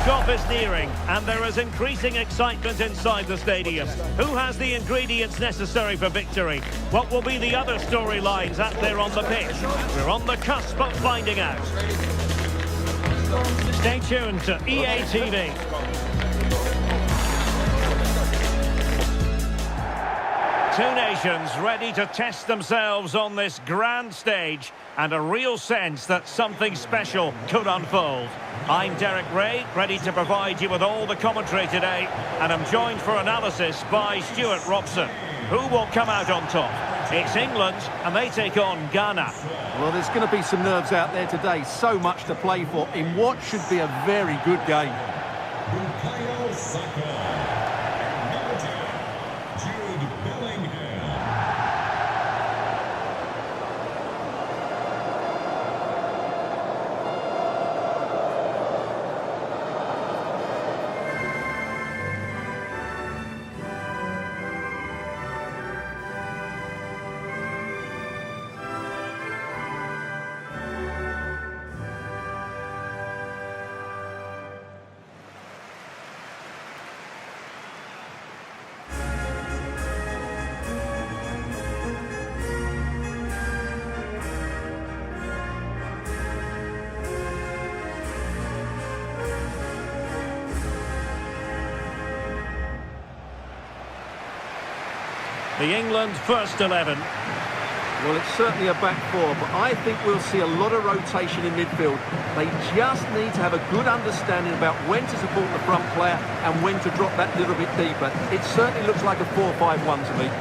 Kick-off is nearing, and there is increasing excitement inside the stadium. Who has the ingredients necessary for victory? What will be the other storylines out there on the pitch? We're on the cusp of finding out. Stay tuned to EA TV. Two nations ready to test themselves on this grand stage, and a real sense that something special could unfold. I'm Derek Ray, ready to provide you with all the commentary today, and I'm joined for analysis by Stuart Robson. Who will come out on top? It's England, and they take on Ghana. Well, there's going to be some nerves out there today. So much to play for in what should be a very good game. Bukayo Saka. The England first 11. Well, it's certainly a back four, but I think we'll see a lot of rotation in midfield. They just need to have a good understanding about when to support the front player and when to drop that little bit deeper. It certainly looks like a 4-5-1 to me.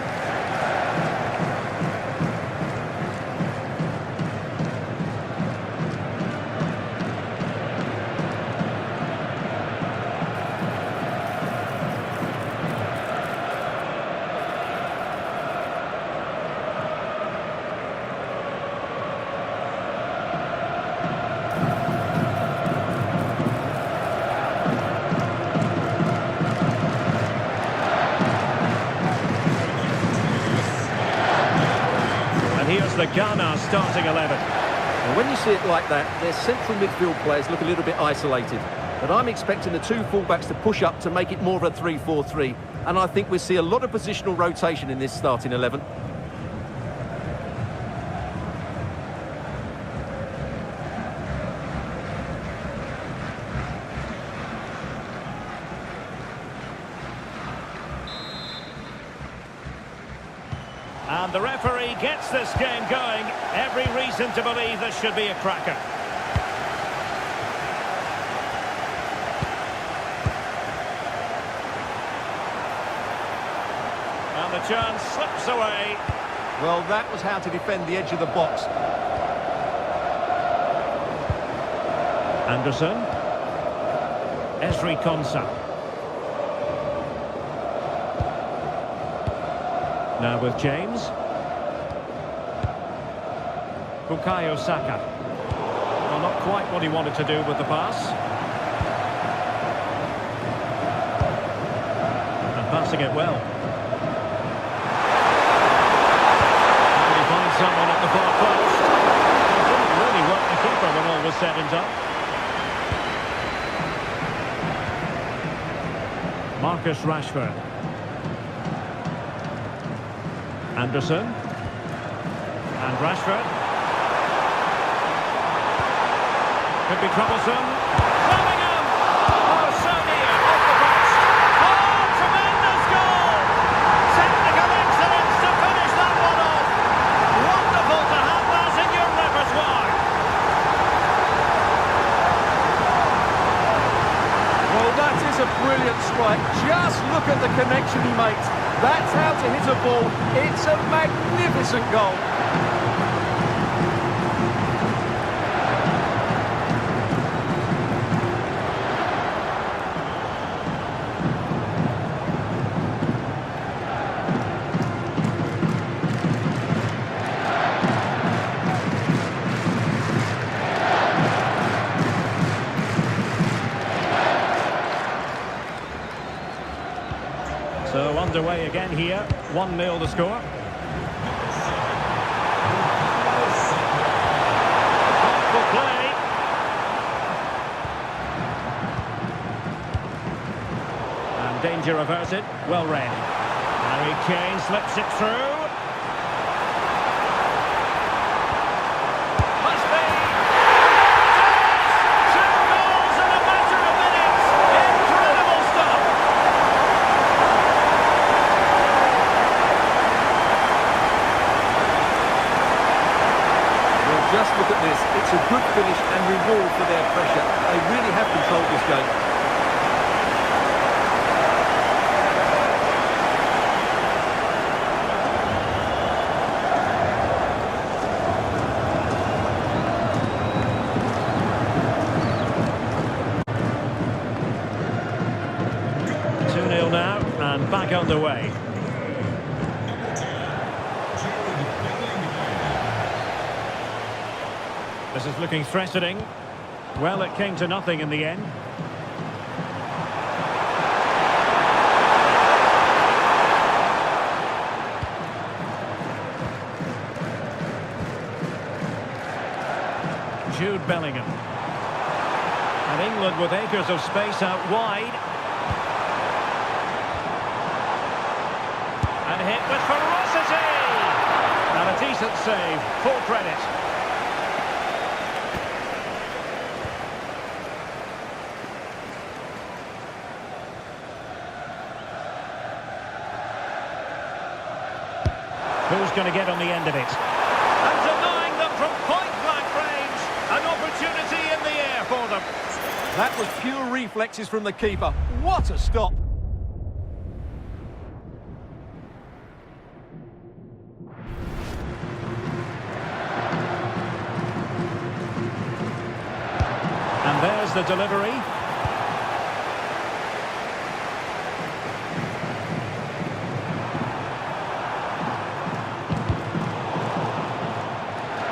Here's the Ghana starting 11. And when you see it like that, their central midfield players look a little bit isolated. But I'm expecting the two fullbacks to push up to make it more of a 3-4-3. And I think we'll see a lot of positional rotation in this starting 11. And the referee gets this game going. Every reason to believe this should be a cracker. And the chance slips away. Well, that was how to defend the edge of the box. Anderson. Ezri Konsa. Now with James. Bukayo Saka. Well, not quite what he wanted to do with the pass. And passing it well. Can he find someone at the far post? He didn't really work the keeper when all was said and done. Marcus Rashford. Anderson. And Rashford. Could be troublesome. Bellingham! Oh, so near, off the post. Oh, tremendous goal! Technical excellence to finish that one off. Wonderful to have that in your repertoire. Well, that is a brilliant strike. Just look at the connection he makes. That's how to hit a ball. It's a magnificent goal. So underway again here, 1-0 the score. Thoughtful play. Danger averted. Well read. Harry Kane slips it through. Must be. Two goals in a matter of minutes. Incredible stuff. Well, just look at this. It's a good finish and reward for their pressure. They really have controlled this game. Now and back underway. This is looking threatening. Well, it came to nothing in the end. Jude Bellingham. And England with acres of space out wide. And hit with ferocity! And a decent save, full credit. Who's going to get on the end of it? And denying them from point-blank range. An opportunity in the air for them. That was pure reflexes from the keeper. What a stop! And there's the delivery.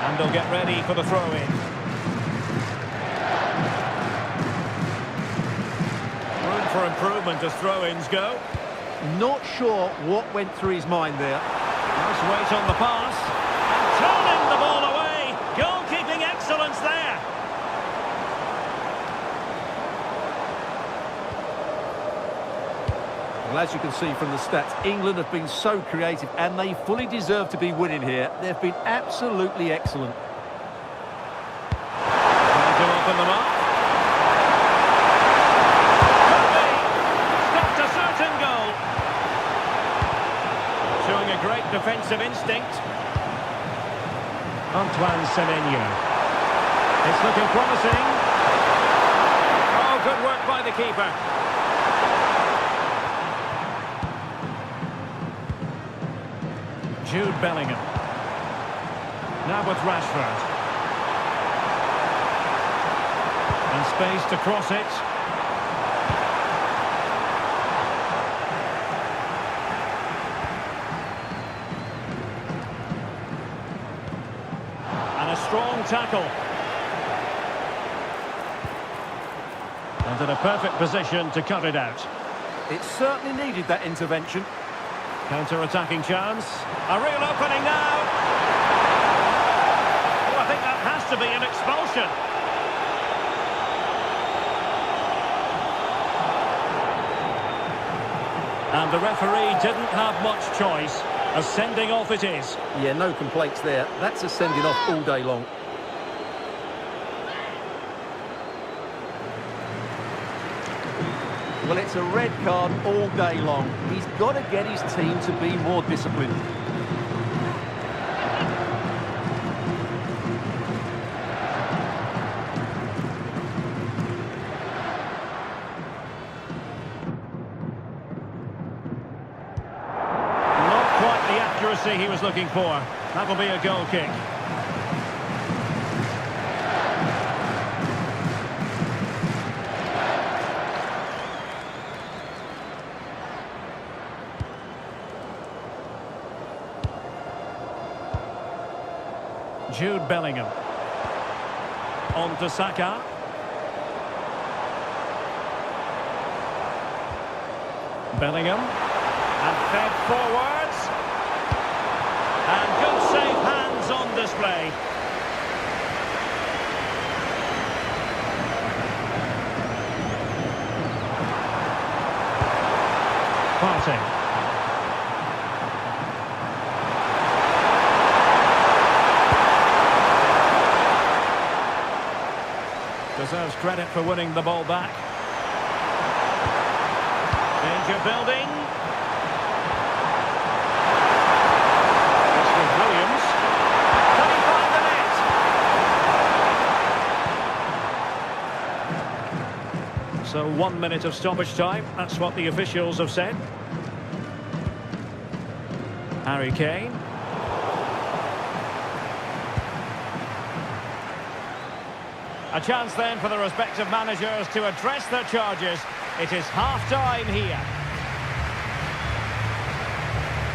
And they'll get ready for the throw-in. Room for improvement as throw-ins go. Not sure what went through his mind there. Nice weight on the pass. And turning the ball away. Goalkeeping excellence there. Well, as you can see from the stats, England have been so creative and they fully deserve to be winning here. They've been absolutely excellent. Trying to open them up. Could be. Stopped a certain goal. Showing a great defensive instinct. Antoine Semenyo. It's looking promising. Oh, good work by the keeper. Jude Bellingham. Now with Rashford. And space to cross it. And a strong tackle. And in a perfect position to cut it out. It certainly needed that intervention. Counter-attacking chance. A real opening now. Oh, I think that has to be an expulsion. And the referee didn't have much choice. A sending off it is. Yeah, no complaints there. That's a sending off all day long. Well, it's a red card all day long. He's got to get his team to be more disciplined. Not quite the accuracy he was looking for. That'll be a goal kick. Jude Bellingham. On to Saka. Bellingham. And fed forwards. And good safe hands on display. Passing. Deserves credit for winning the ball back. Danger building. It's with Williams. Can he find the net? So 1 minute of stoppage time. That's what the officials have said. Harry Kane. A chance then for the respective managers to address their charges. It is half-time here.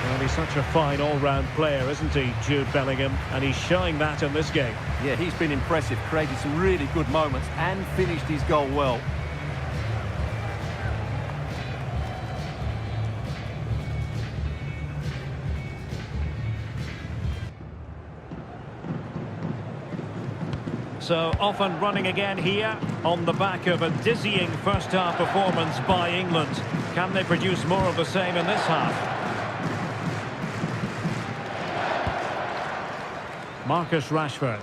Well, he's such a fine all-round player, isn't he, Jude Bellingham? And he's showing that in this game. Yeah, he's been impressive, created some really good moments and finished his goal well. So off and running again here on the back of a dizzying first-half performance by England. Can they produce more of the same in this half? Marcus Rashford.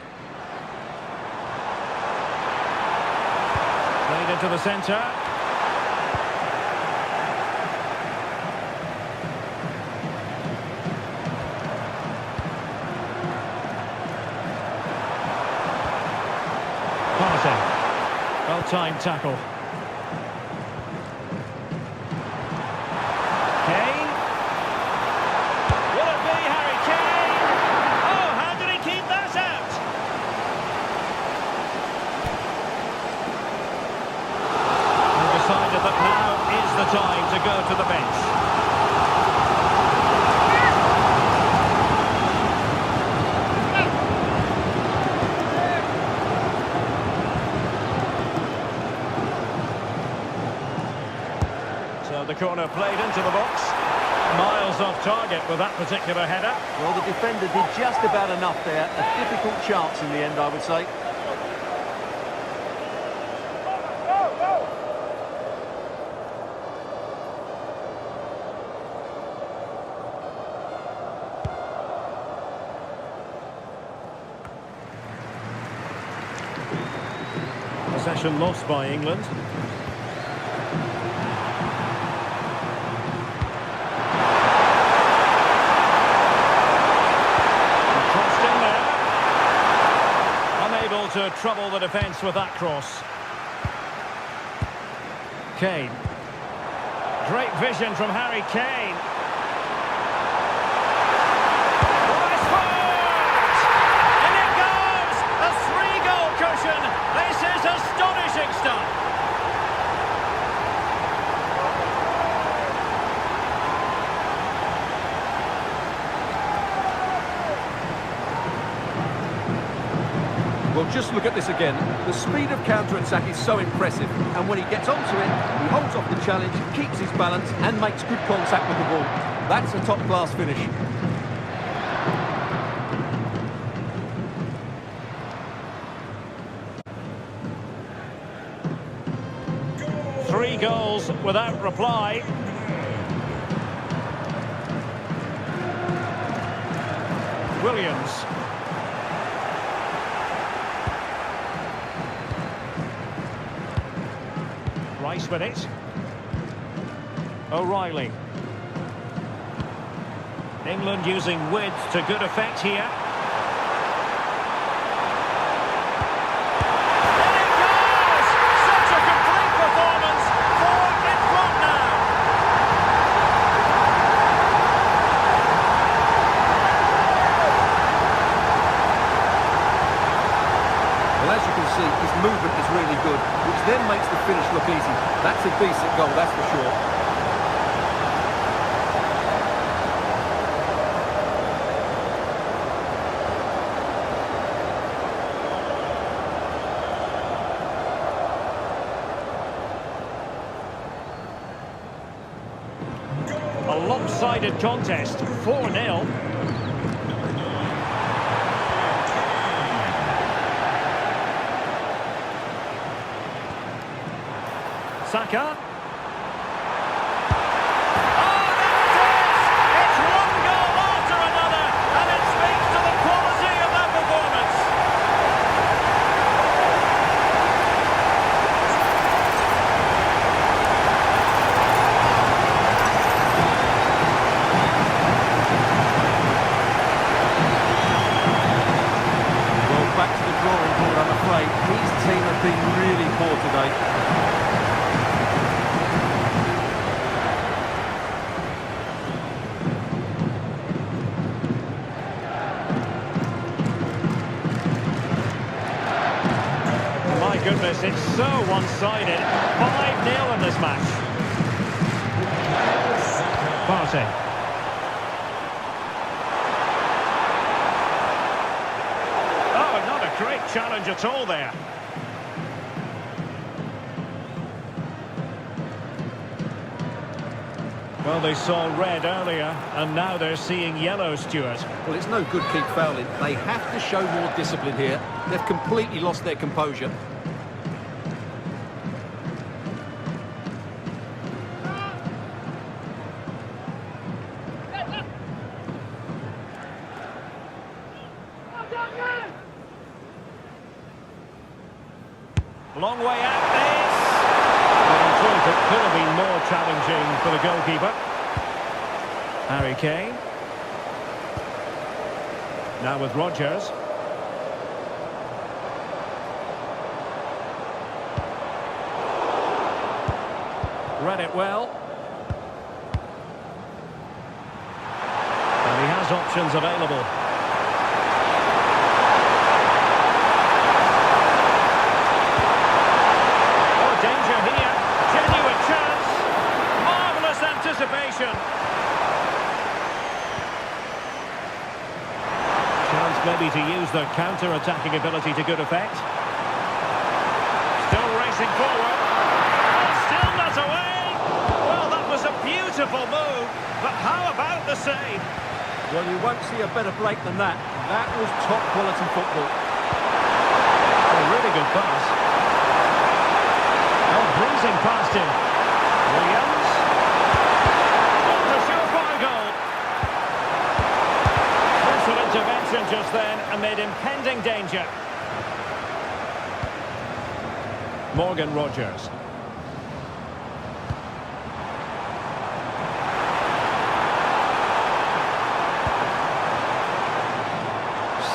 Played into the centre. Well-timed tackle. Kane. Will it be Harry Kane? Oh, how did he keep that out? He decided that now is the time to go to the bench. The corner played into the box. Miles off target with that particular header. Well, the defender did just about enough there. A difficult chance in the end, I would say. Possession lost by England. To trouble the defence with that cross. Kane. Great vision from Harry Kane. Rashford! And it goes! A 3-goal cushion. This is astonishing stuff. Well, just look at this again. The speed of counter-attack is so impressive, and when he gets onto it, he holds off the challenge, keeps his balance, and makes good contact with the ball. That's a top-class finish. Three goals without reply. Williams. Rice with it. O'Reilly. England using width to good effect here. And it goes! Such a complete performance. 4 in front now. Well, as you can see, his movement is really good, which then makes the finish look easy. That's a decent goal, that's for sure. A lopsided contest, 4-0. Saka. Oh, So one-sided. 5-0 in this match. Partey. Oh, not a great challenge at all there. Well, they saw red earlier, and now they're seeing yellow, Stuart. Well, it's no good keep fouling. They have to show more discipline here. They've completely lost their composure. Long way out this. Well, in truth, it could have been more challenging for the goalkeeper. Harry Kane. Now with Rodgers. Read it well. And he has options available. Anticipation. Chance maybe to use their counter-attacking ability to good effect. Still racing forward. Still not away. Well, that was a beautiful move, but how about the save? Well, you won't see a better break than that. That was top-quality football. A really good pass. Oh, breezing past him. Williams. Intervention just then amid impending danger. Morgan Rodgers.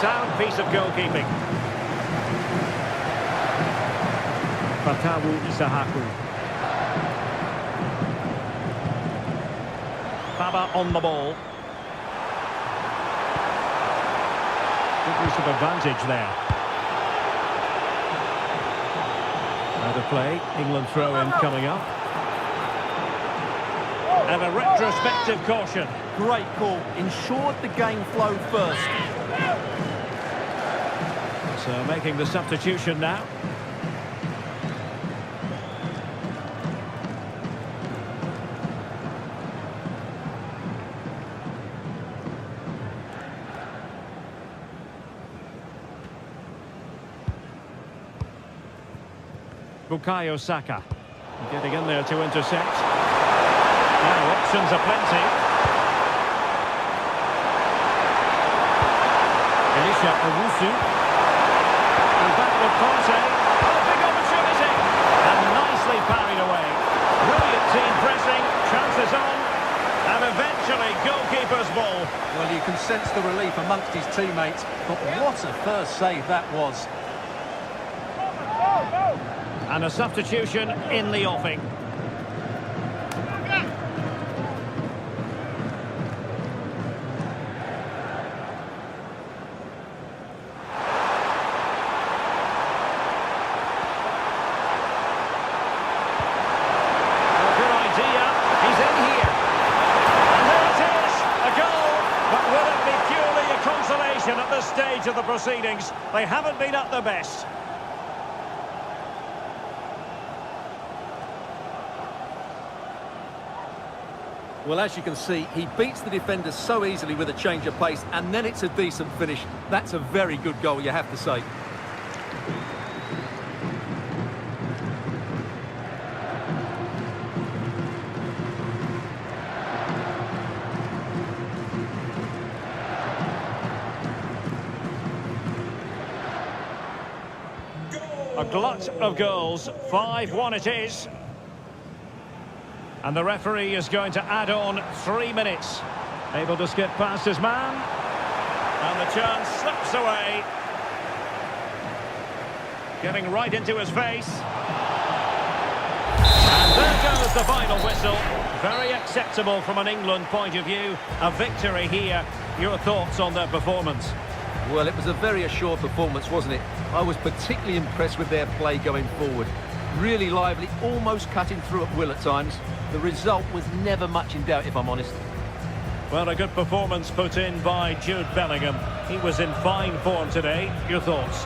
Sound piece of goalkeeping. Fatawu Isahaku. Baba on the ball. Good use of advantage there. Out of play, England throw-in coming up. And a retrospective caution. Great call. Ensured the game flowed first. So making the substitution now. Bukayo Saka getting in there to intercept. Now options are plenty. Elisha Owusu. And back with Partey. Oh, big opportunity. And nicely parried away. Brilliant team pressing. Chances on. And eventually goalkeeper's ball. Well, you can sense the relief amongst his teammates. But what a first save that was. And a substitution in the offing. Good idea. He's in here. And there it is. A goal. But will it be purely a consolation at this stage of the proceedings? They haven't been at their best. Well, as you can see, he beats the defender so easily with a change of pace, and then it's a decent finish. That's a very good goal, you have to say. A glut of goals. 5-1 it is. And the referee is going to add on 3 minutes. Able to skip past his man. And the chance slips away. Getting right into his face. And there goes the final whistle. Very acceptable from an England point of view. A victory here. Your thoughts on their performance? Well, it was a very assured performance, wasn't it? I was particularly impressed with their play going forward. Really lively, almost cutting through at will at times. The result was never much in doubt, if I'm honest. Well, a good performance put in by Jude Bellingham. He was in fine form today. Your thoughts?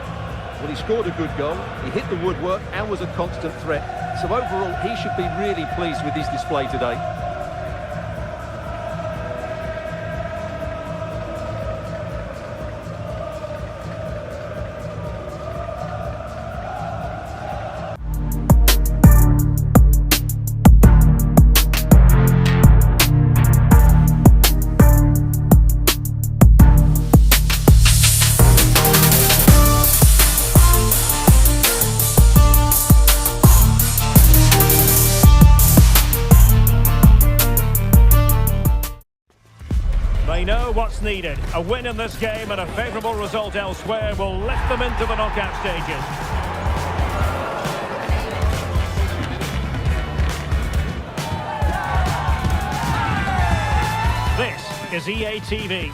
Well, he scored a good goal, he hit the woodwork and was a constant threat. So overall, he should be really pleased with his display today. They know what's needed. A win in this game and a favourable result elsewhere will lift them into the knockout stages. This is EA TV.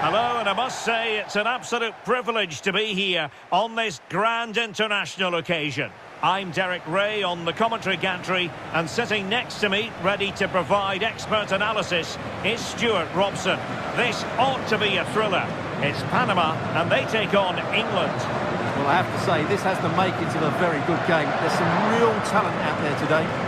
Hello, and I must say it's an absolute privilege to be here on this grand international occasion. I'm Derek Ray on the commentary gantry, and sitting next to me, ready to provide expert analysis, is Stuart Robson. This ought to be a thriller. It's Panama, and they take on England. Well, I have to say, this has the makings of a very good game. There's some real talent out there today.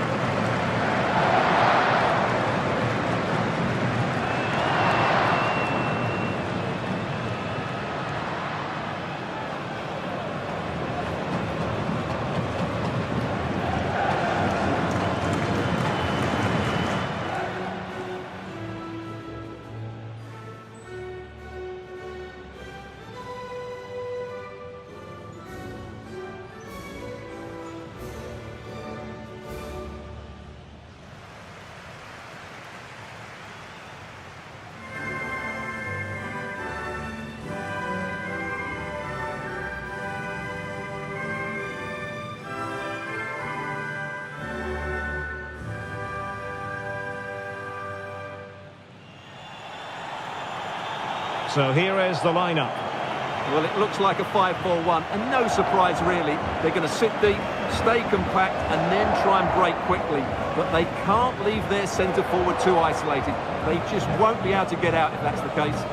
So here is the lineup. Well, it looks like a 5-4-1, and no surprise really. They're going to sit deep, stay compact, and then try and break quickly. But they can't leave their centre forward too isolated. They just won't be able to get out if that's the case.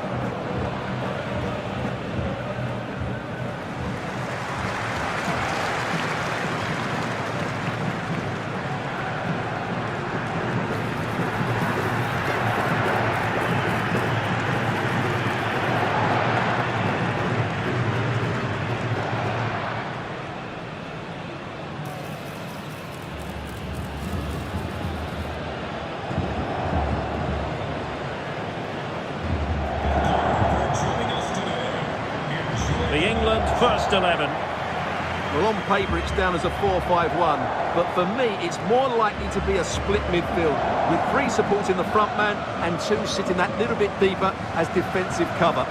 The England first 11. Well, on paper it's down as a 4-5-1, but for me it's more likely to be a split midfield, with 3 supporting the front man and 2 sitting that little bit deeper as defensive cover.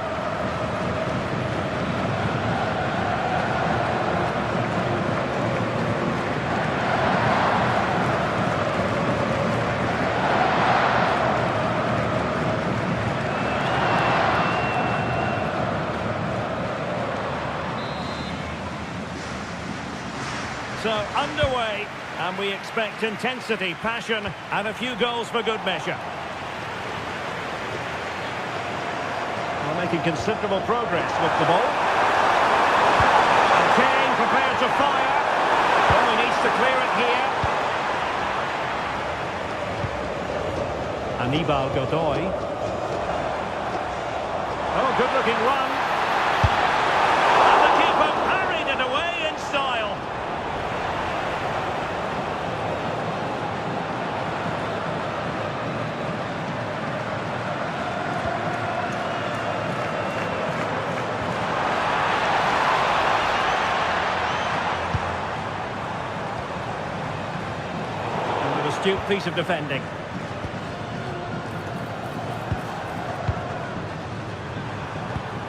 So underway, and we expect intensity, passion, and a few goals for good measure. We're making considerable progress with the ball. And Kane prepared to fire. Oh, he needs to clear it here. Anibal Godoy. Oh, good-looking run. And the keeper parried it away in style. Astute piece of defending.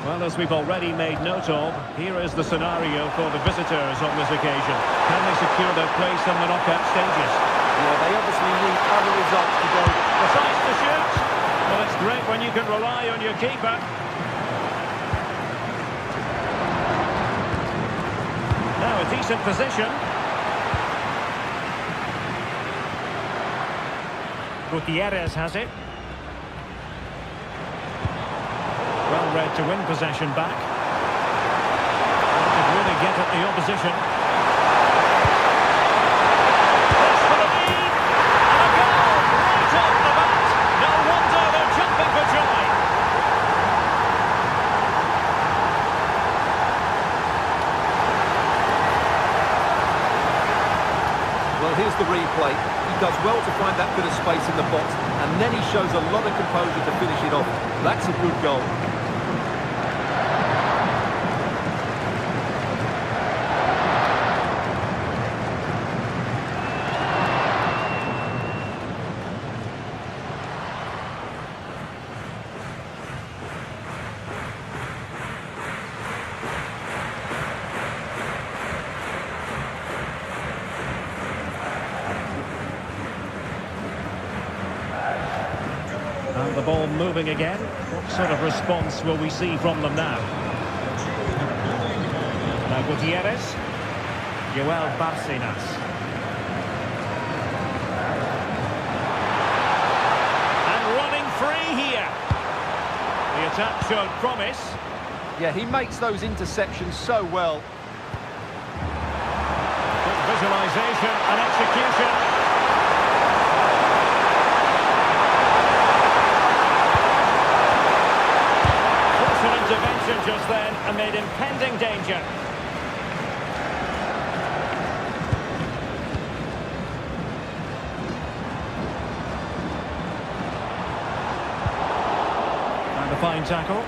Well, as we've already made note of, here is the scenario for the visitors on this occasion. Can they secure their place in the knockout stages? Yeah, they obviously need other results to go. Decides to shoot. Well, it's great when you can rely on your keeper. decent position. Gutierrez has it. Well read to win possession back. Could really get at the opposition. Press for the lead. And a goal right off the bat. No wonder they're jumping for joy. Well, here's the replay. He does well to find that bit of space in the box, and then he shows a lot of composure to finish it off. That's a good goal. And the ball moving again. What sort of response will we see from them now? Now Gutierrez. Joel Barcenas. And running free here. The attack showed promise. Yeah, he makes those interceptions so well. Good visualisation and execution. Intervention just then amid impending danger. And a fine tackle.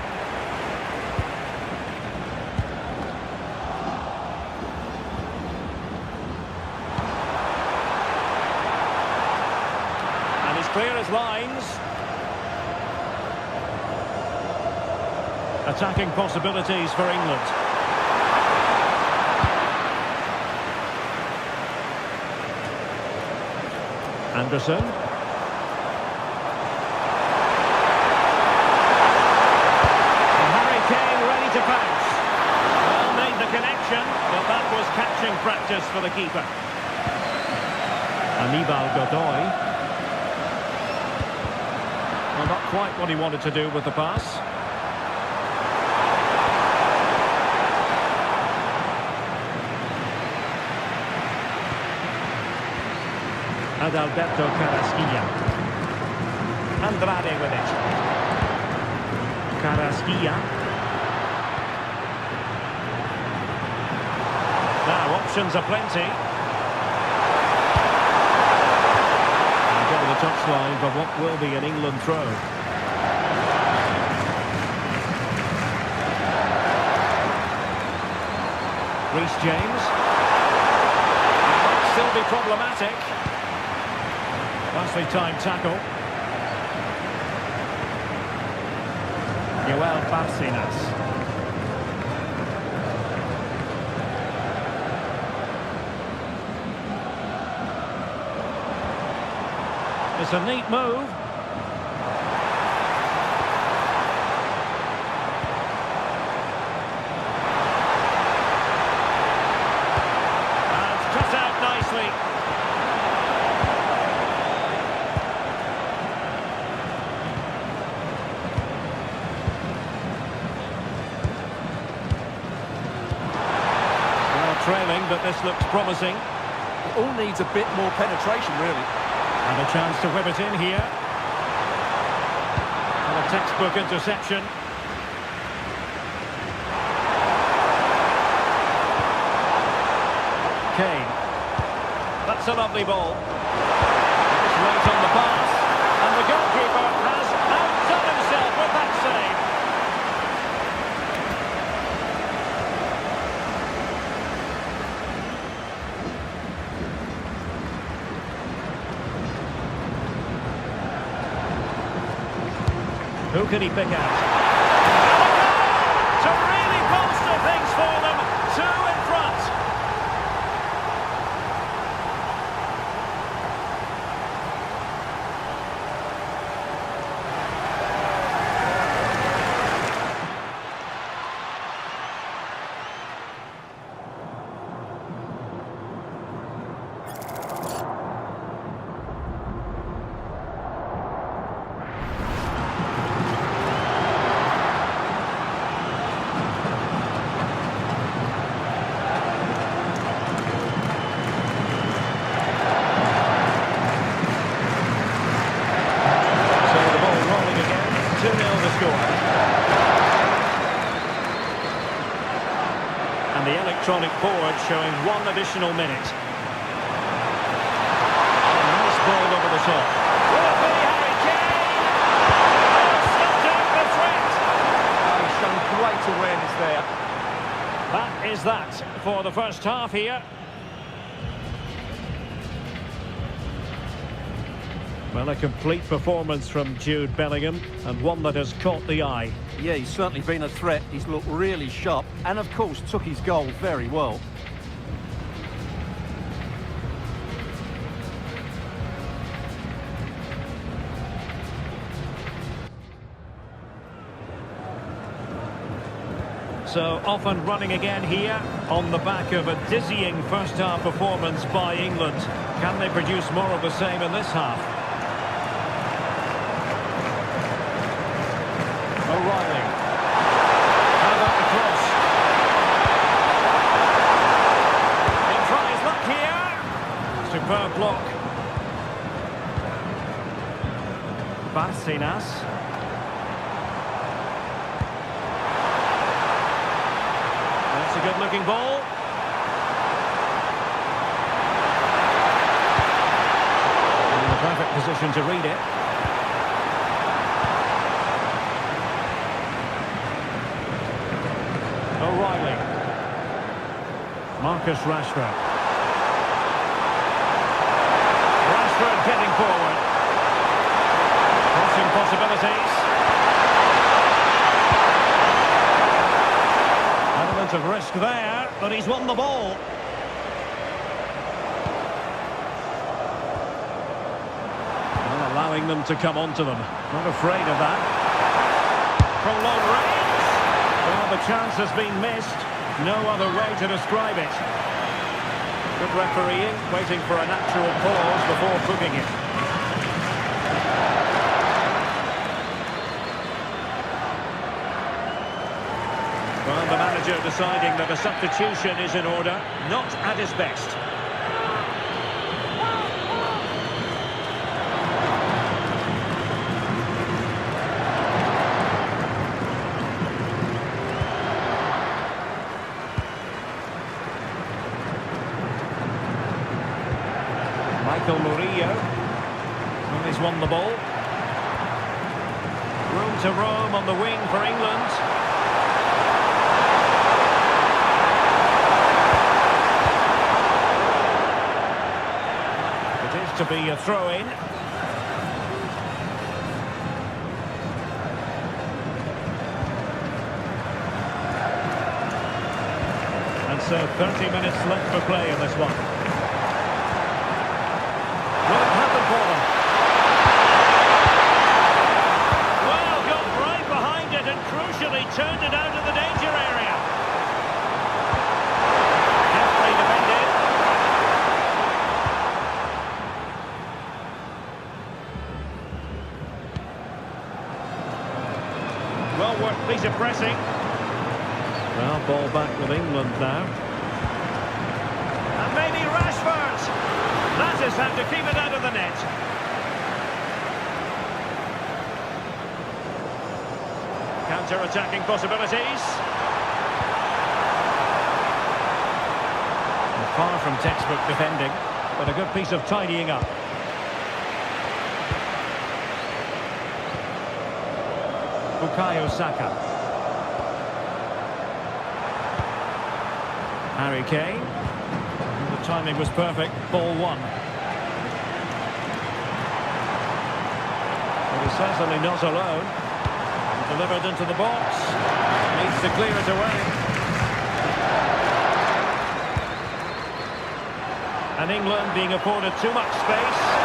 And he's clear as lines. Attacking possibilities for England. Anderson. And Harry Kane ready to pounce. Well, made the connection, but that was catching practice for the keeper. Aníbal Godoy. Well, not quite what he wanted to do with the pass. Adalberto Carrasquilla. Andrade with it. Carrasquilla. Now options are plenty. And over the touchline for what will be an England throw. Reece James. Might still be problematic. Nicely timed tackle. Joel Barcenas. It's a neat move. And cut out nicely. Trailing, but this looks promising. It all needs a bit more penetration, really. And a chance to whip it in here. And a textbook interception. Kane. That's a lovely ball. It's right on the pass. And the goalkeeper has outdone himself with that save. Who can he pick out? To really bolster things for them. Two in front. And the electronic board showing 1 additional minute. Nice ball over the top. Will it be Harry Kane? Slipped out the threat. He's shown great awareness there. That is that for the first half here. Well, a complete performance from Jude Bellingham, and one that has caught the eye. Yeah, he's certainly been a threat. He's looked really sharp and, of course, took his goal very well. So off and running again here on the back of a dizzying first half performance by England. Can they produce more of the same in this half? O'Reilly. How about the cross? He'll try his luck here. Superb block. Barcenas. That's a good-looking ball. In the perfect position to read it. O'Reilly. Marcus Rashford. Rashford getting forward. Crossing possibilities. Element of risk there, but he's won the ball. Well, allowing them to come onto them. Not afraid of that. From long range. Well, the chance has been missed. No other way to describe it. Good refereeing, waiting for a natural pause before booking it. Well, the manager deciding that a substitution is in order, not at his best. Michael Murillo. Well, he's won the ball. Room to roam on the wing for England. It is to be a throw-in. And so 30 minutes left for play in this one. Will it happen for them? Well, got right behind it and crucially turned it out of the danger area. Deftly defended. Well worth a piece of pressing. Well, ball back with England now. And maybe Rashford. That is how to keep it out of the net. Counter-attacking possibilities. Far from textbook defending, but a good piece of tidying up. Bukayo Saka. Harry Kane. The timing was perfect. Ball one. But he's certainly not alone. Delivered into the box. Needs to clear it away. And England being afforded too much space.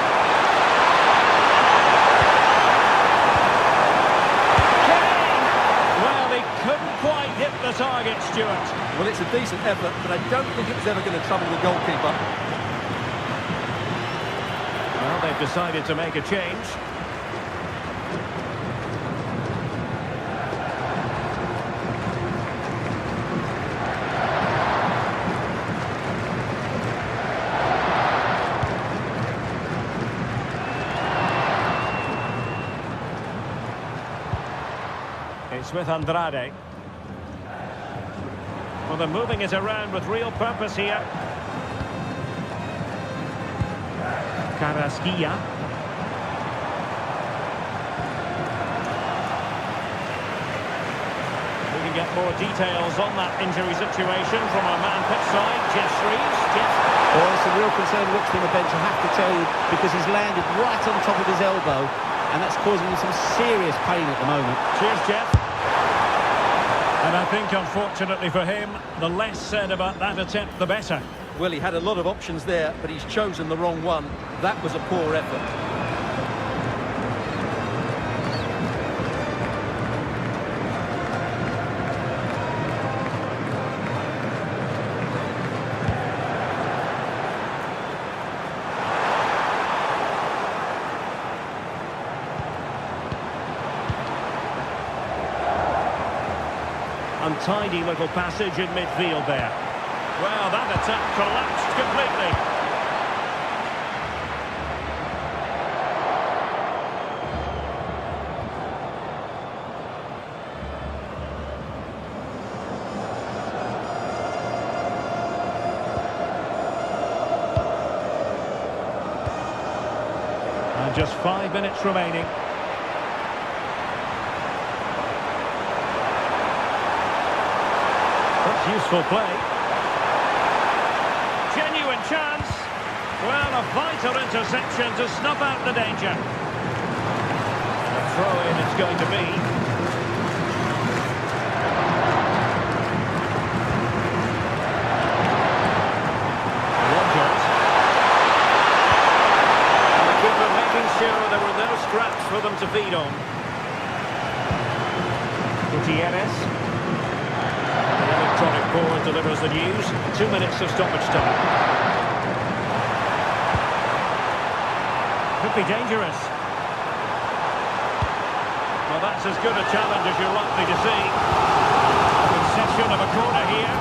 Couldn't quite hit the target, Stuart. Well, it's a decent effort, but I don't think it was ever going to trouble the goalkeeper. Well, they've decided to make a change. It's with Andrade. Well, they're moving it around with real purpose here. Carrasquilla. We can get more details on that injury situation from our man pitch side, Jeff Shreves. Jeff. Well, it's a real concern watching the bench, I have to tell you, because he's landed right on top of his elbow, and that's causing him some serious pain at the moment. Cheers, Jeff. And I think, unfortunately for him, the less said about that attempt, the better. Well, he had a lot of options there, but he's chosen the wrong one. That was a poor effort. Untidy little passage in midfield there. Well, that attack collapsed completely. And just 5 minutes remaining. Useful play. Genuine chance. Well, a vital interception to snuff out the danger. A throw-in it's going to be. Rodgers. And the keeper making sure there were no scraps for them to feed on. Gutierrez. Electronic board delivers the news. 2 minutes of stoppage time. Could be dangerous. Well, that's as good a challenge as you're likely to see. Concession of a corner here.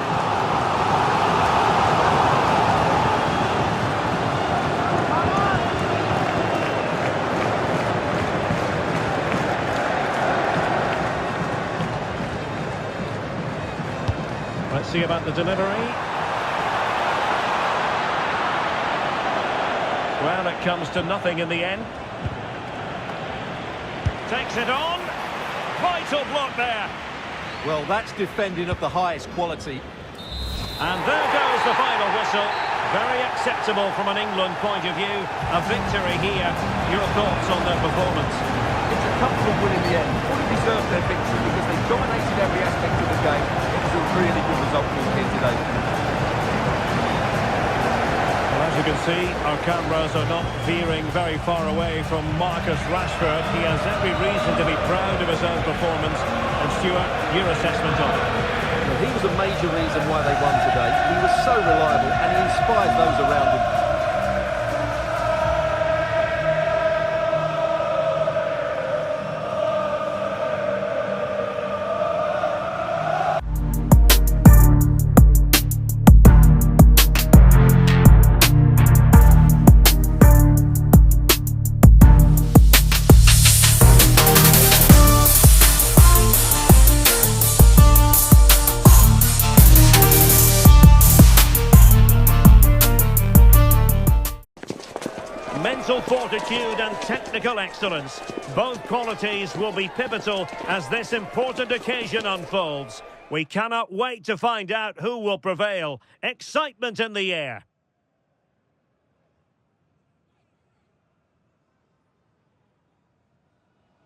Let's see about the delivery. Well, it comes to nothing in the end. Takes it on. Vital block there. Well, that's defending of the highest quality. And there goes the final whistle. Very acceptable from an England point of view. A victory here. Your thoughts on their performance? It's a comfortable win in the end. Fully deserved their victory because they dominated every aspect of the game. It was a really good result for them here today. Well, as you can see, our cameras are not veering very far away from Marcus Rashford. He has every reason to be proud of his own performance. And Stuart, your assessment of it? Well, he was a major reason why they won today. He was so reliable and he inspired those around him. Mental fortitude and technical excellence. Both qualities will be pivotal as this important occasion unfolds. We cannot wait to find out who will prevail. Excitement in the air.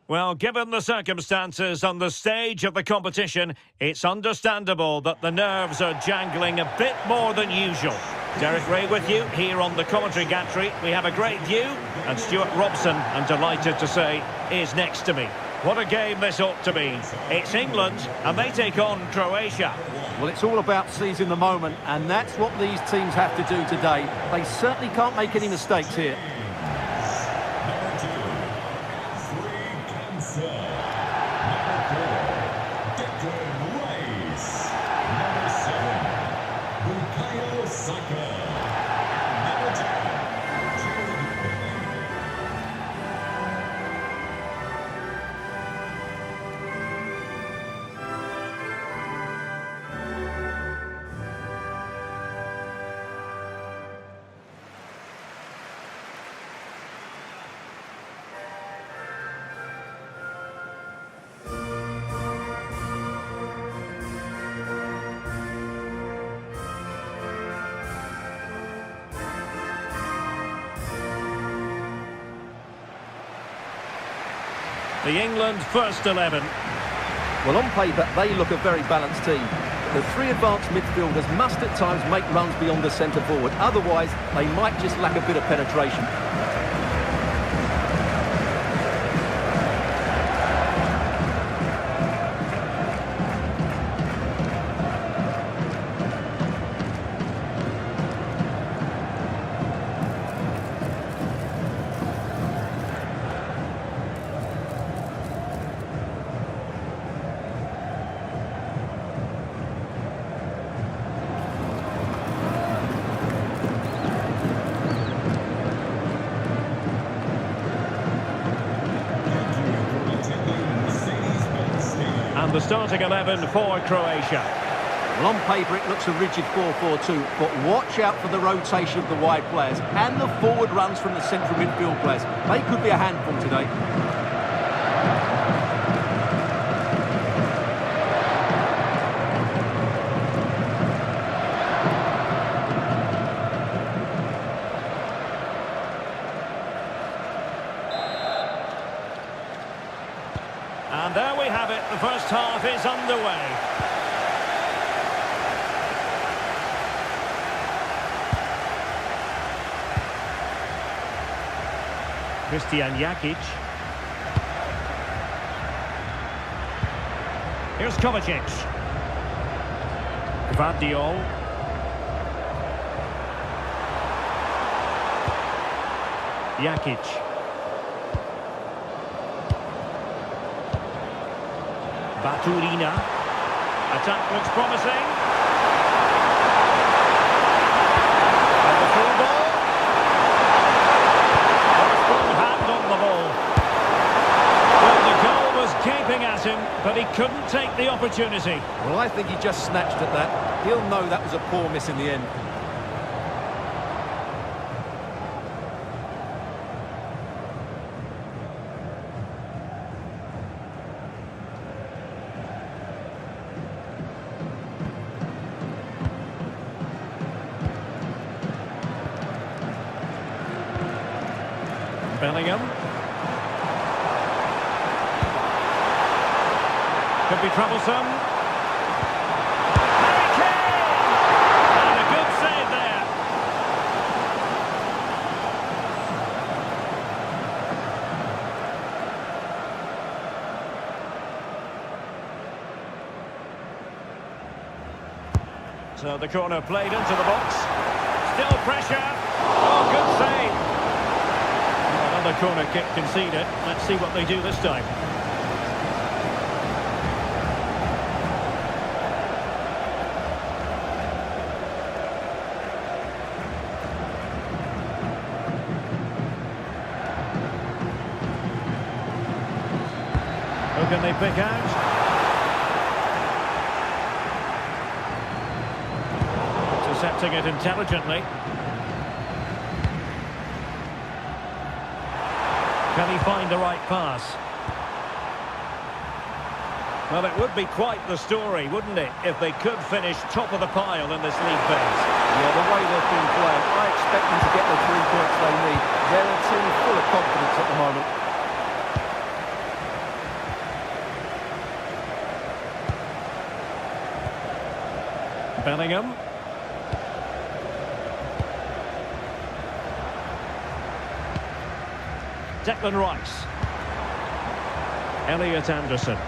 Well, given the circumstances on the stage of the competition, it's understandable that the nerves are jangling a bit more than usual. Derek Ray with you here on the commentary gantry. We have a great view, and Stuart Robson, I'm delighted to say, is next to me. What a game this ought to be. It's England, and they take on Croatia. Well, it's all about seizing the moment, and that's what these teams have to do today. They certainly can't make any mistakes here. The England first 11. Well, on paper, they look a very balanced team. The three advanced midfielders must at times make runs beyond the centre forward. Otherwise, they might just lack a bit of penetration. And the starting 11 for Croatia. Well, on paper, it looks a rigid 4-4-2, but watch out for the rotation of the wide players and the forward runs from the central midfield players. They could be a handful today. And there we have it. The first half is underway. Christian Jakic. Here's Kovacic. Gvardiol. Jakic. Baturina. Attack looks promising. And the through ball. Strong hand on the ball. Well, the goal was gaping at him, but he couldn't take the opportunity. Well, I think he just snatched at that. He'll know that was a poor miss in the end. Bellingham. Could be troublesome. Harry Kane! And a good save there. So the corner played into the box. Still pressure. Oh, good save. Another corner kick conceded. Let's see what they do this time. Who can they pick out? Intercepting it intelligently. Can he find the right pass? Well, it would be quite the story, wouldn't it, if they could finish top of the pile in this league phase. Yeah, the way they've been playing, I expect them to get the 3 points they need. They're a team full of confidence at the moment. Bellingham. Declan Rice. Elliot Anderson.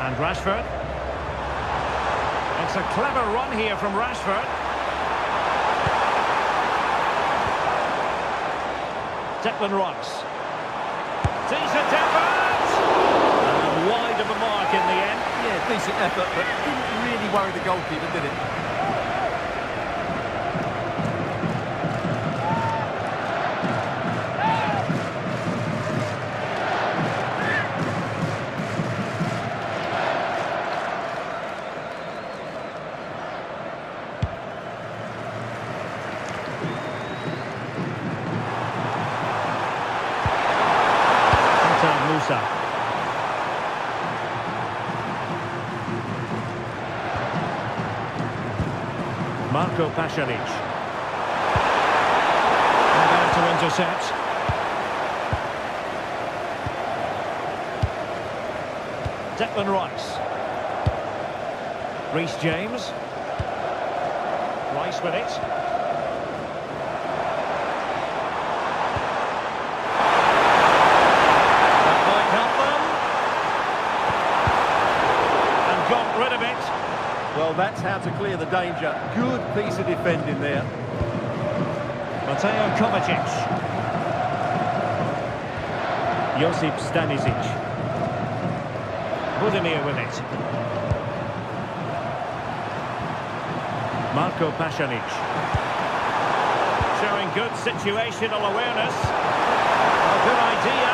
And Rashford. It's a clever run here from Rashford. Declan Rice. Decent effort! And wide of a mark in the end. Yeah, decent effort, but didn't really worry the goalkeeper, did it? Musa. Marco Pasalic. And there to intercept. Declan Rice. Reece James. Rice with it. That might help them. And got rid of it. Well, that's how to clear the danger. Good piece of defending there. Mateo Kovacic. Josip Stanisic. Budimir with it. Marko Pasalic. Showing good situational awareness. A good idea.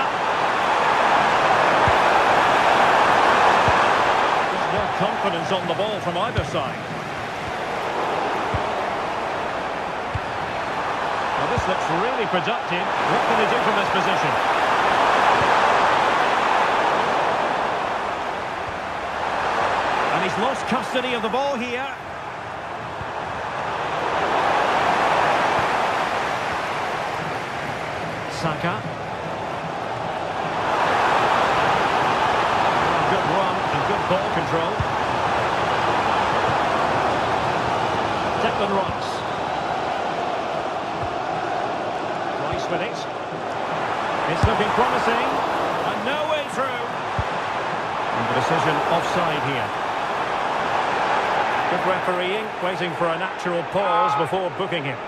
There's no confidence on the ball from either side. Well, this looks really productive. What can they do from this position? And he's lost custody of the ball here. Saka. Good run and good ball control. Declan Rice. Rice with it. It's looking promising. And no way through. And the decision offside here. Good refereeing, waiting for a natural pause before booking him.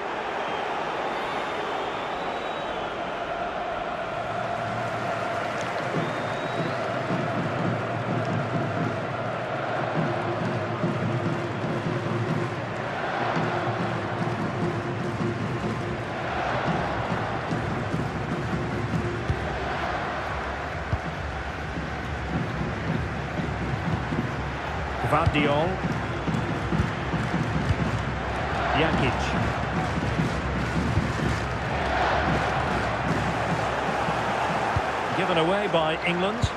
Gvardiol. Jakic. Given away by England.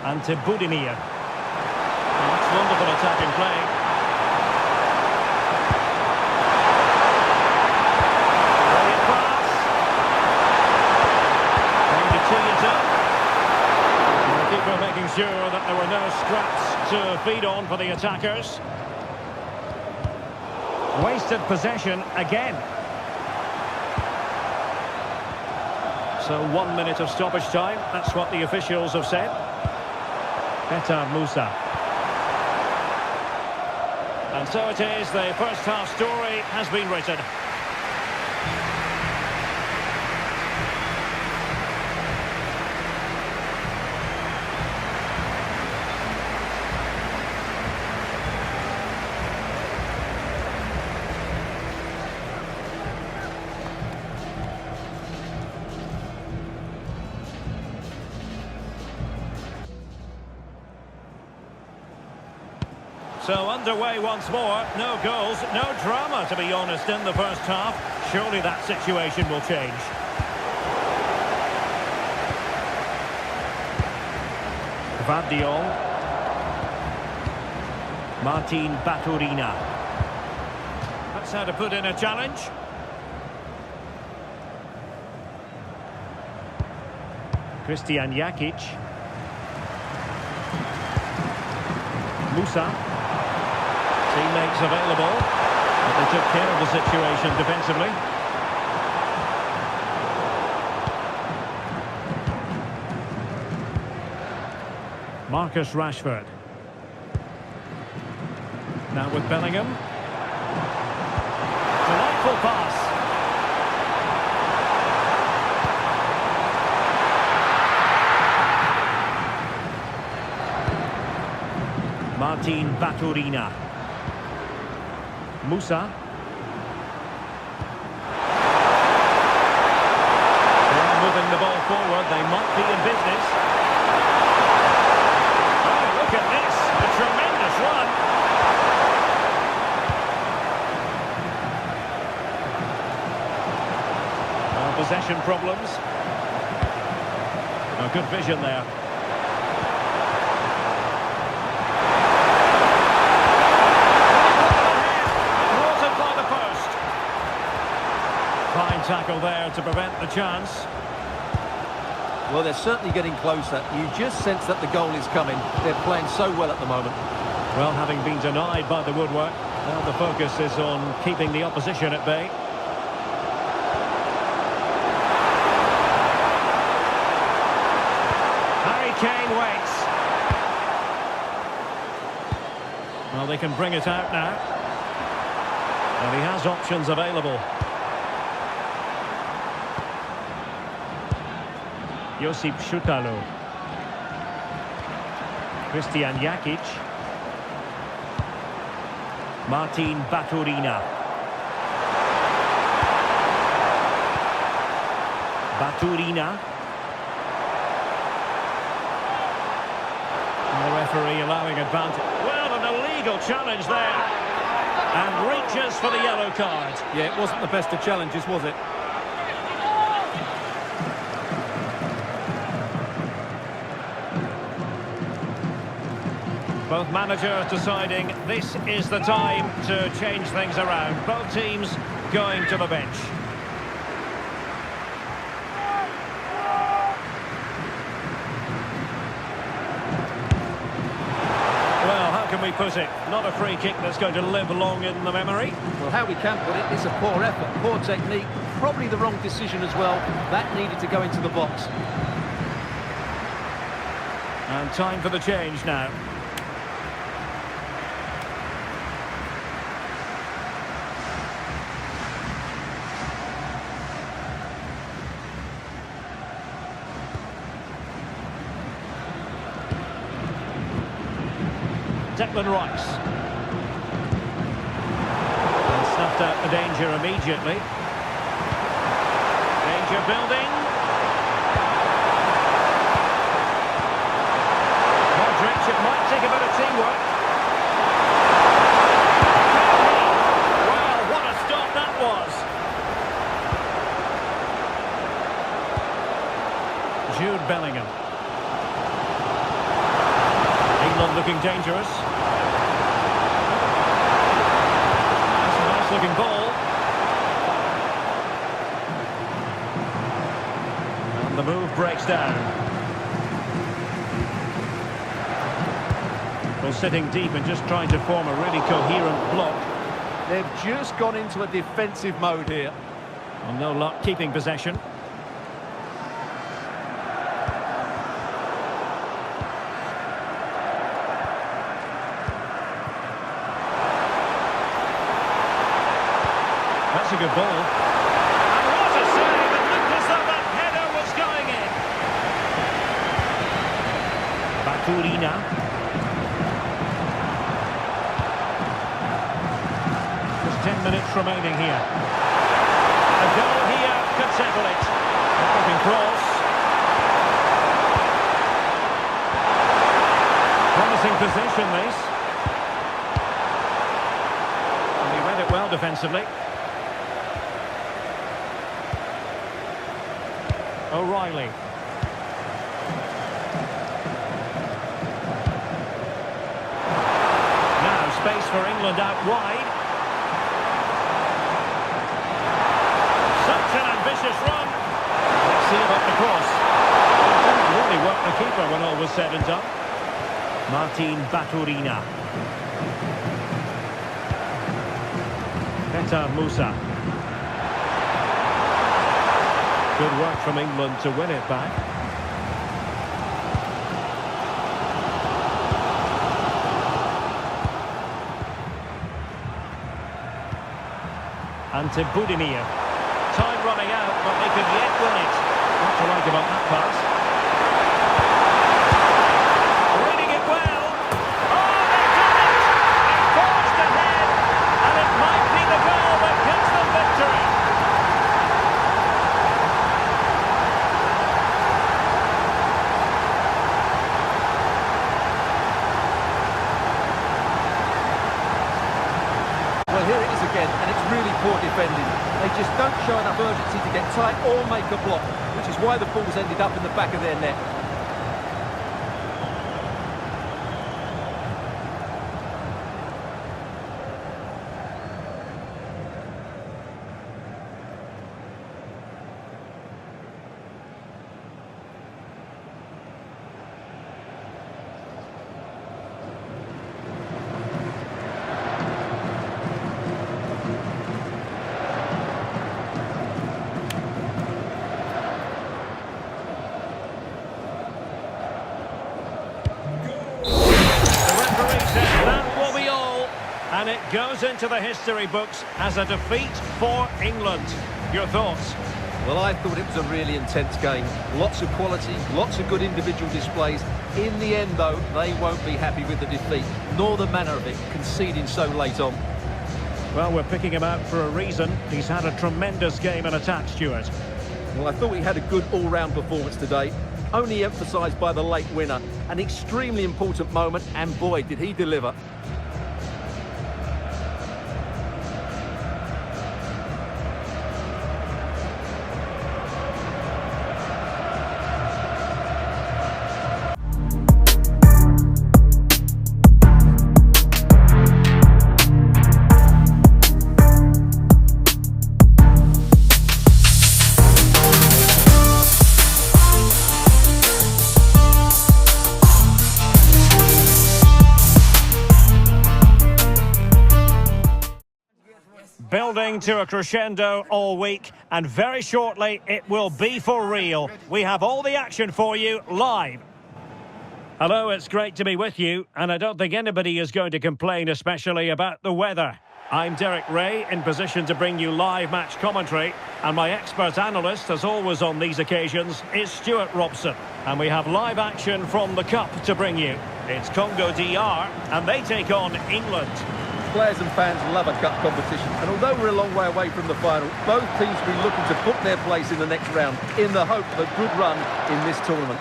And to Budimir. That's wonderful attacking play. Brilliant pass. Maybe the keeper making sure that there were no scraps to feed on for the attackers. Wasted possession again. So 1 minute of stoppage time, that's what the officials have said. Petar Musa. And so it is, the first half story has been written. So underway once more, no goals, no drama to be honest in the first half. Surely that situation will change. Gvardiol. Martin Baturina. That's how to put in a challenge. Christian Jakic. Musa. Teammates available, but they took care of the situation defensively. Marcus Rashford. Now with Bellingham. Delightful pass. Martin Baturina. Musa. They're moving the ball forward. They might be in business. Oh, look at this. A tremendous run. Possession problems. Oh, good vision there. Fine tackle there to prevent the chance. Well, they're certainly getting closer. You just sense that the goal is coming. They're playing so well at the moment. Well, having been denied by the woodwork, now the focus is on keeping the opposition at bay. Harry Kane waits. Well, they can bring it out now. And he has options available. Josip Šutalo. Christian Jakic. Martin Baturina. Baturina. And the referee allowing advantage. Well, an illegal challenge there. And reaches for the yellow card. Yeah, it wasn't the best of challenges, was it? Both managers deciding this is the time to change things around. Both teams going to the bench. Well, how can we put it? Not a free kick that's going to live long in the memory. Well, how we can put it, it's a poor effort, poor technique, probably the wrong decision as well. That needed to go into the box. And time for the change now. Declan Rice. And snuffed out the danger immediately. Danger building. Modric, it might take a bit of teamwork. Well, what a stop that was. Jude Bellingham. England looking dangerous. That's a nice looking ball. And the move breaks down. Well, sitting deep and just trying to form a really coherent block. They've just gone into a defensive mode here. Well, no luck keeping possession. That's a good ball. And what a save! It looked as though that header was going in. Baturina. Just 10 minutes remaining here. A goal here could settle it. Looking cross. Promising position, this. And he read it well defensively. O'Reilly. Now space for England out wide. Such an ambitious run. Let's see about the cross. Didn't really work the keeper when all was said and done. Martin Baturina. Petar Musa. Good work from England to win it back. Ante Budimir. Time running out, but they could yet win it. What to like about that pass? Reading it well. Oh, they did it! They forged ahead, and it might be the goal that gives them victory. Well, here it is again, and it's really poor defending. They just don't show enough urgency to get tight or make a block, which is why the ball's ended up in the back of their net. goes into the history books as a defeat for England. Your thoughts? Well, I thought it was a really intense game. Lots of quality, lots of good individual displays. In the end, though, they won't be happy with the defeat, nor the manner of it, conceding so late on. Well, we're picking him out for a reason. He's had a tremendous game in attack, Stuart. Well, I thought he had a good all-round performance today, only emphasised by the late winner. An extremely important moment, and boy, did he deliver. Building to a crescendo all week, and very shortly it will be for real. We have all the action for you live. Hello, it's great to be with you, and I don't think anybody is going to complain, especially about the weather. I'm Derek Ray, in position to bring you live match commentary, and my expert analyst, as always on these occasions, is Stuart Robson. And we have live action from the Cup to bring you. It's Congo DR, and they take on England. Players and fans love a cup competition, and although we're a long way away from the final, both teams will be looking to book their place in the next round in the hope of a good run in this tournament.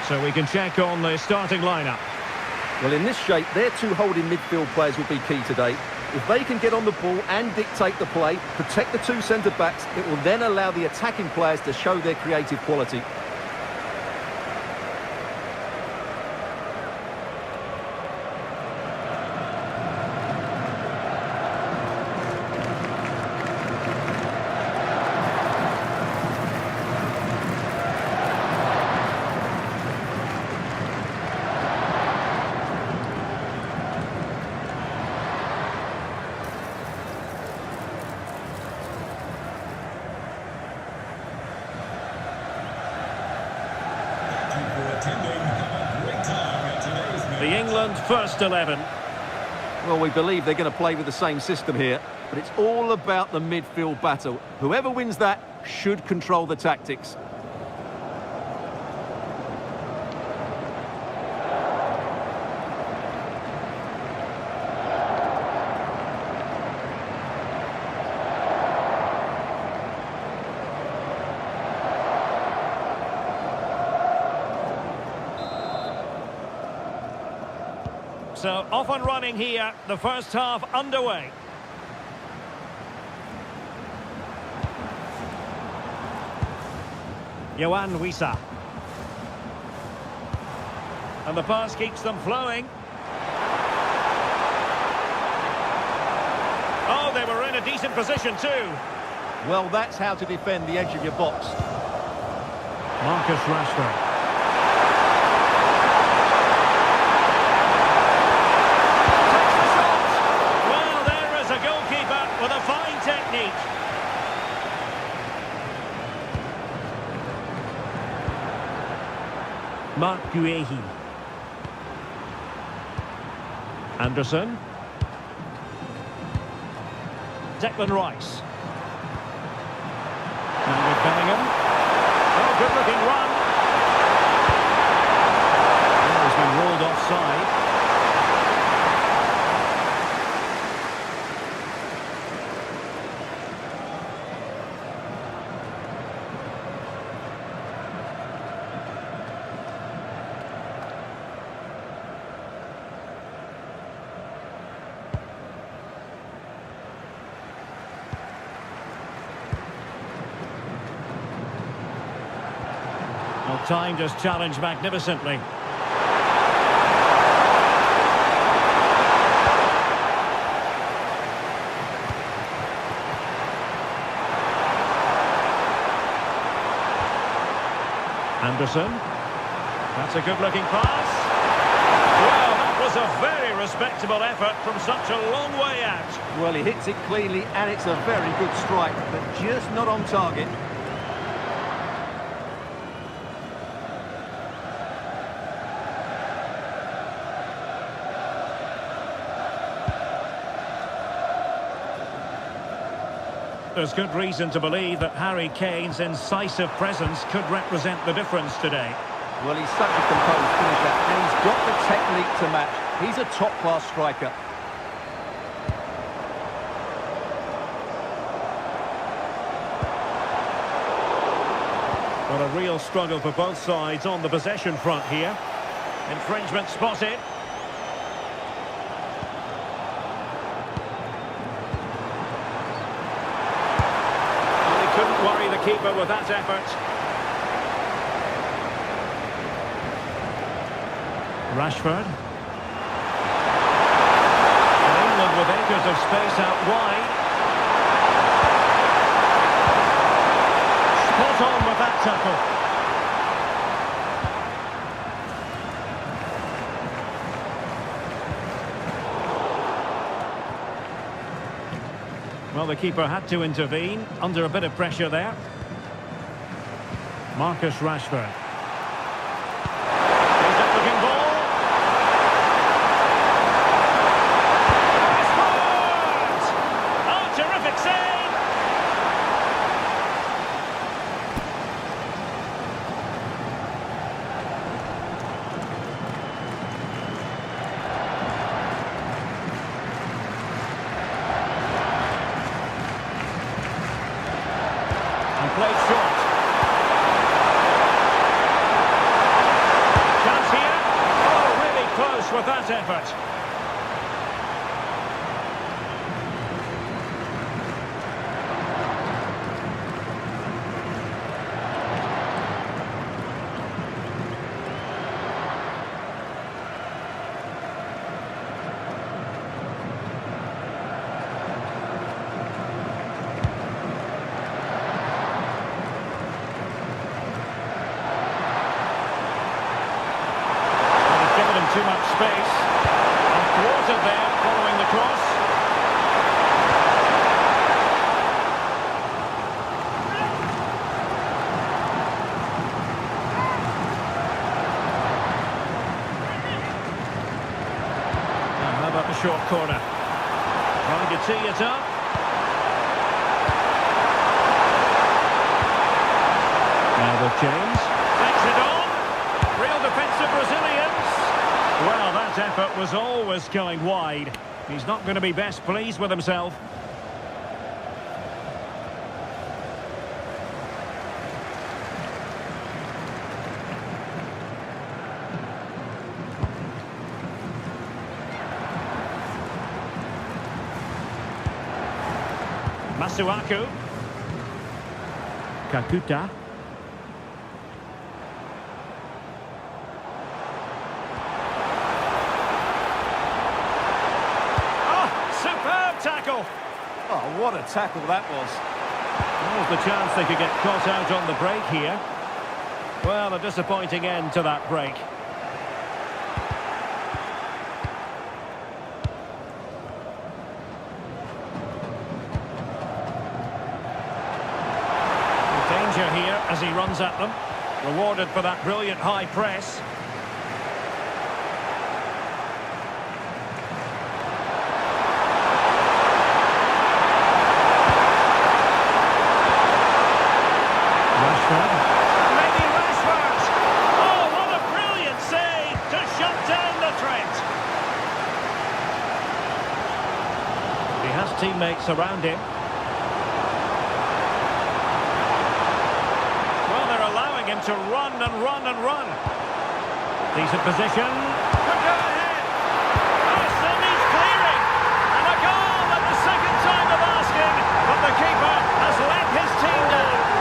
So we can check on the starting lineup. Well, in this shape, their two holding midfield players will be key today. If they can get on the ball and dictate the play, protect the two centre-backs, it will then allow the attacking players to show their creative quality. The England first 11. Well, we believe they're going to play with the same system here, but it's all about the midfield battle. Whoever wins that should control the tactics. So off and running here, the first half underway. Yoane Wissa. And the pass keeps them flowing. Oh, they were in a decent position too. Well, that's how to defend the edge of your box. Marcus Rashford. With a fine technique. Marc Guehi. Anderson. Declan Rice. And with Bellingham. Oh, good looking run. Oh, he's been rolled offside. timed his challenge magnificently. Anderson. That's a good-looking pass. Well, that was a very respectable effort from such a long way out. Well, he hits it cleanly, and it's a very good strike, but just not on target. There's good reason to believe that Harry Kane's incisive presence could represent the difference today. Well, he's such a composed finisher, and he's got the technique to match. He's a top-class striker. Well, a real struggle for both sides on the possession front here. Infringement spotted. Couldn't worry the keeper with that effort. Rashford. And England with acres of space out wide. Spot on with that tackle. Well, the keeper had to intervene under a bit of pressure there. Marcus Rashford. Here's that looking ball. Rashford! Oh, terrific save! Played short. Chance here. Oh, really close with that effort. Too much space. And thwarted there following the cross. Now, how about the short corner? Trying to tee it up. Now with James. Takes it on. Real defensive Brazilians. Well, that effort was always going wide. He's not going to be best pleased with himself. Masuaku. Kakuta. Tackle. Oh, what a tackle that was. There's the chance they could get caught out on the break here. Well, a disappointing end to that break. Danger here as he runs at them. Rewarded for that brilliant high press. Maybe Rashford. Oh, what a brilliant save to shut down the threat. He has teammates around him. Well, they're allowing him to run and run and run. Decent position. Could go ahead. Oh, still needs clearing. And a goal at the second time of asking. But the keeper has let his team down.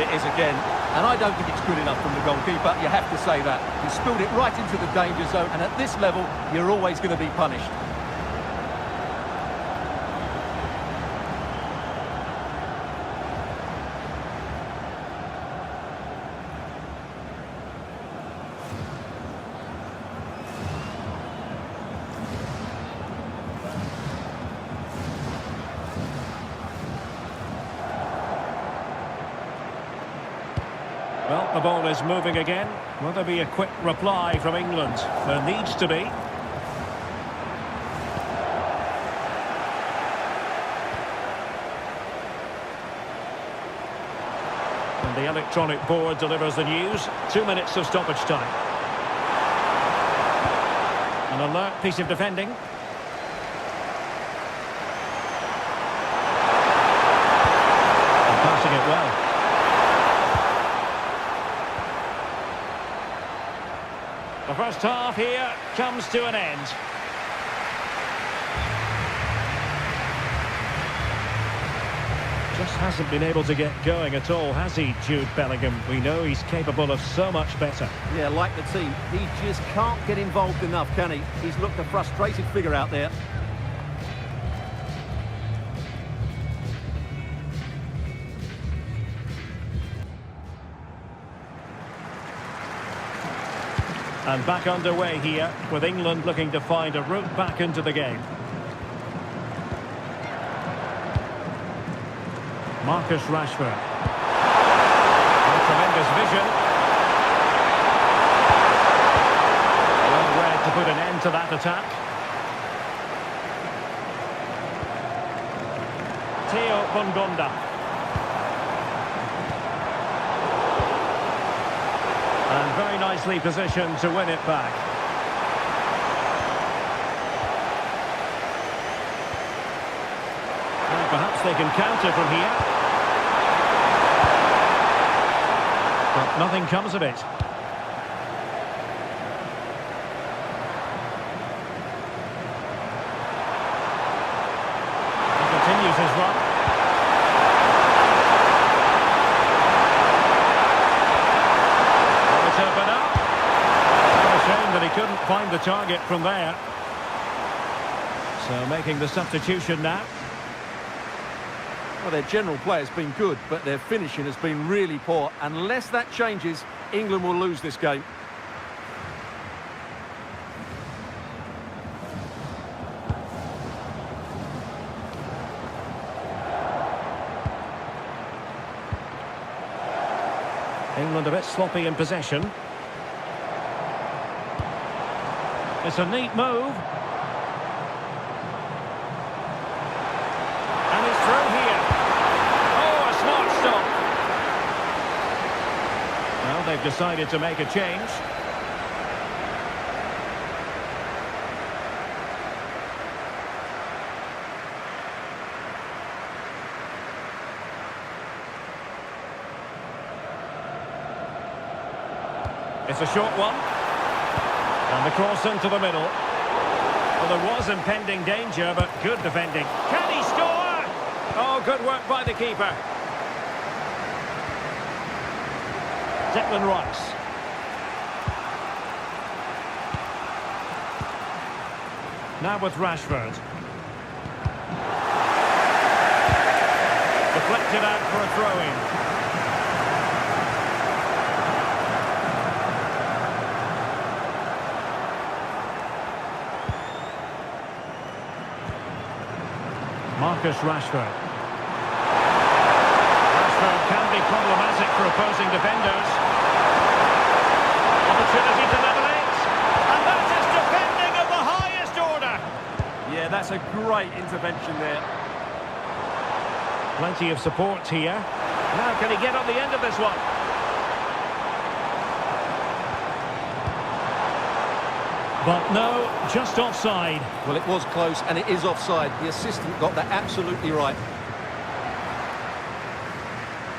it is again. And I don't think it's good enough from the goalkeeper, you have to say that. He spilled it right into the danger zone, and at this level, you're always going to be punished. Well, the ball is moving again. Will there be a quick reply from England? There needs to be. And the electronic board delivers the news. 2 minutes of stoppage time. An alert piece of defending. And passing it well. The first half here comes to an end. Just hasn't been able to get going at all, has he, Jude Bellingham? We know he's capable of so much better. Yeah, like the team, he just can't get involved enough, can he? He's looked a frustrated figure out there. And back underway here, with England looking to find a route back into the game. Marcus Rashford. Oh, tremendous vision. Well read to put an end to that attack. Theo Bongonda. And very nicely positioned to win it back. And perhaps they can counter from here. But nothing comes of it. He continues his run. He couldn't find the target from there. So making the substitution now. Well, their general play has been good, but their finishing has been really poor. Unless that changes, England will lose this game. England a bit sloppy in possession. It's a neat move. And it's through here. Oh, a smart stop. Well, they've decided to make a change. It's a short one. And the cross into the middle. Well, there was impending danger, but good defending. Can he score? Oh, good work by the keeper. Declan Rice. Now with Rashford. Deflected out for a throw-in. Marcus Rashford. Rashford can be problematic for opposing defenders. Opportunity to level it. And that is defending of the highest order. Yeah, that's a great intervention there. Plenty of support here. Now can he get on the end of this one? But no, just offside. Well, it was close, and it is offside. The assistant got that absolutely right.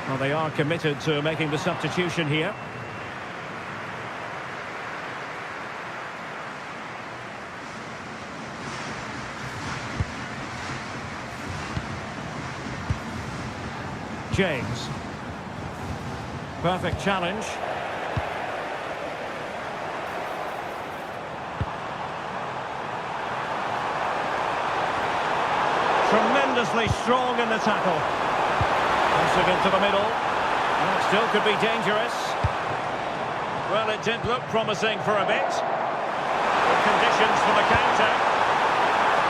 Well, they are committed to making the substitution here. James. Perfect challenge. Tremendously strong in the tackle. Passing into the middle. That still could be dangerous. Well, it did look promising for a bit. Good conditions for the counter.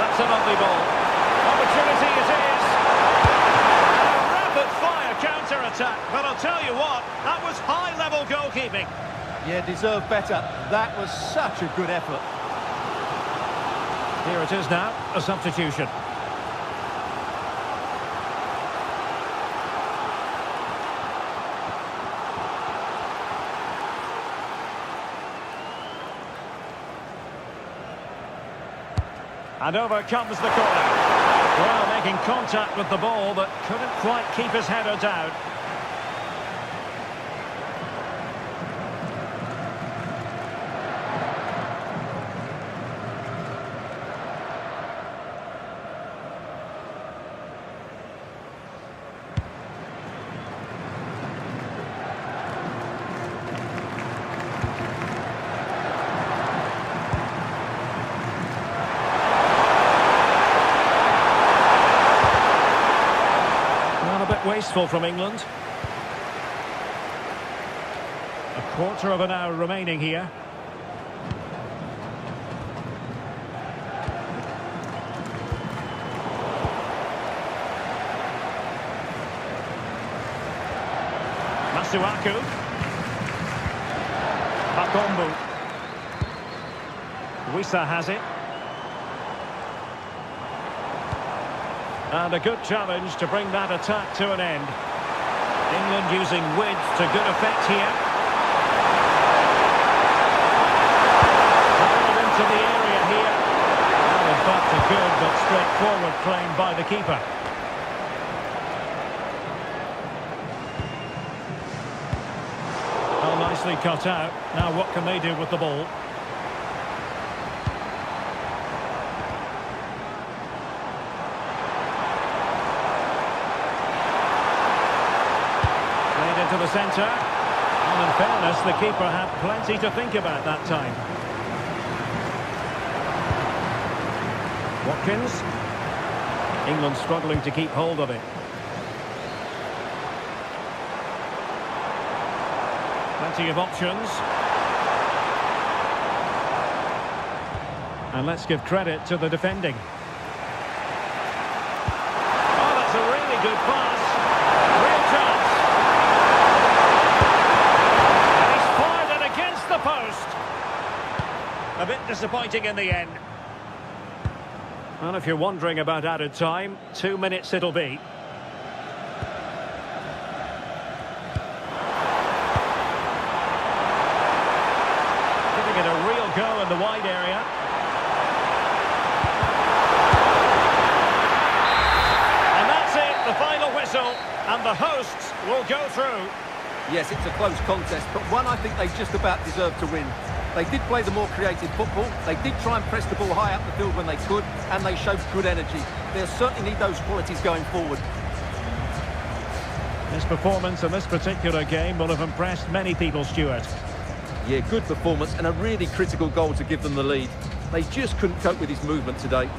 That's a lovely ball. Opportunity it is. A rapid-fire counter-attack. But I'll tell you what, that was high-level goalkeeping. Yeah, deserved better. That was such a good effort. Here it is now, a substitution. And over comes the corner. Well, making contact with the ball, but couldn't quite keep his header down. Wasteful from England. A quarter of an hour remaining here. Masuaku. Bakombu. Wissa has it. And a good challenge to bring that attack to an end. England using width to good effect here. Hurled into the area here. Well, in fact, a good but straightforward claim by the keeper. Well, nicely cut out. Now what can they do with the ball? To the centre, and in fairness the keeper had plenty to think about that time. Watkins. England struggling to keep hold of it. Plenty of options. And let's give credit to the defending. Oh, that's a really good pass. Real chance. Post. A bit disappointing in the end. Well, if you're wondering about added time, 2 minutes it'll be. Giving it a real go in the wide area. And that's it, the final whistle, and the hosts will go through. Yes, it's a close contest, but one I think they just about deserved to win. They did play the more creative football, they did try and press the ball high up the field when they could, and they showed good energy. They'll certainly need those qualities going forward. This performance in this particular game will have impressed many people, Stuart. Yeah, good performance and a really critical goal to give them the lead. They just couldn't cope with his movement today.